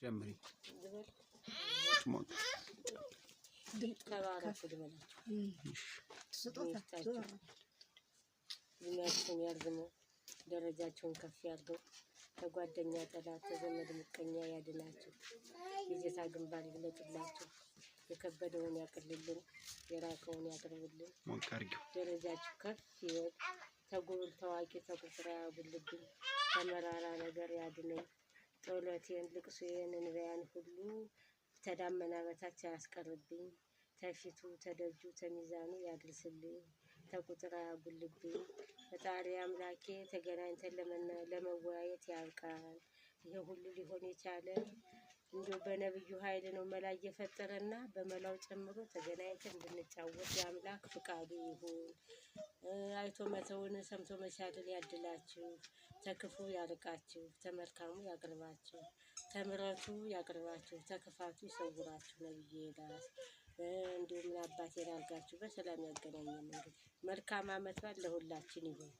ጀምሪ እድሜያቸውን ያርዝመው፣ ደረጃቸውን ከፍ ያድርገው፣ ከጓደኛ ጠላት ከዘመድ ምቀኛ ያድናቸው፣ የጌታ ግንባር ይግለጥላቸው፣ የከበደውን ያቅልልን፣ የራቀውን ያቅርብልን፣ ደረጃቸው ከፍ ይበል፣ ተጉብል ታዋቂ ተቁጥር ያጉልብኝ፣ ከመራራ ነገር ያድነኝ፣ ጸሎቴን ልቅሶዬን እንባዬን ሁሉ ተዳመና በታች ያስቀርብኝ፣ ተፊቱ ተደጁ ተሚዛኑ ያድርስልኝ፣ ተቁጥር ያጉልብኝ። ፈጣሪ አምላኬ ተገናኝተን ለመወያየት ያብቃን። ይሄ ሁሉ ሊሆን የቻለ እንዲሁ በነብዩ ኃይል ነው። መላ እየፈጠረና በመላው ጨምሮ ተገናኝተን እንድንጫወት የአምላክ ፍቃዱ ይሁን። አይቶ መተውን ሰምቶ መሻልን ያድላችሁ፣ ተክፉ ያርቃችሁ፣ ተመልካሙ ያቅርባችሁ፣ ተምረቱ ያቅርባችሁ፣ ተክፋቱ ይሰውራችሁ። ነብዬ ይላል። እንዲሁም አባቴን አልጋችሁ በሰላም ያገናኘን። እንግዲህ መልካም አመት በዓል ለሁላችን ይሁን።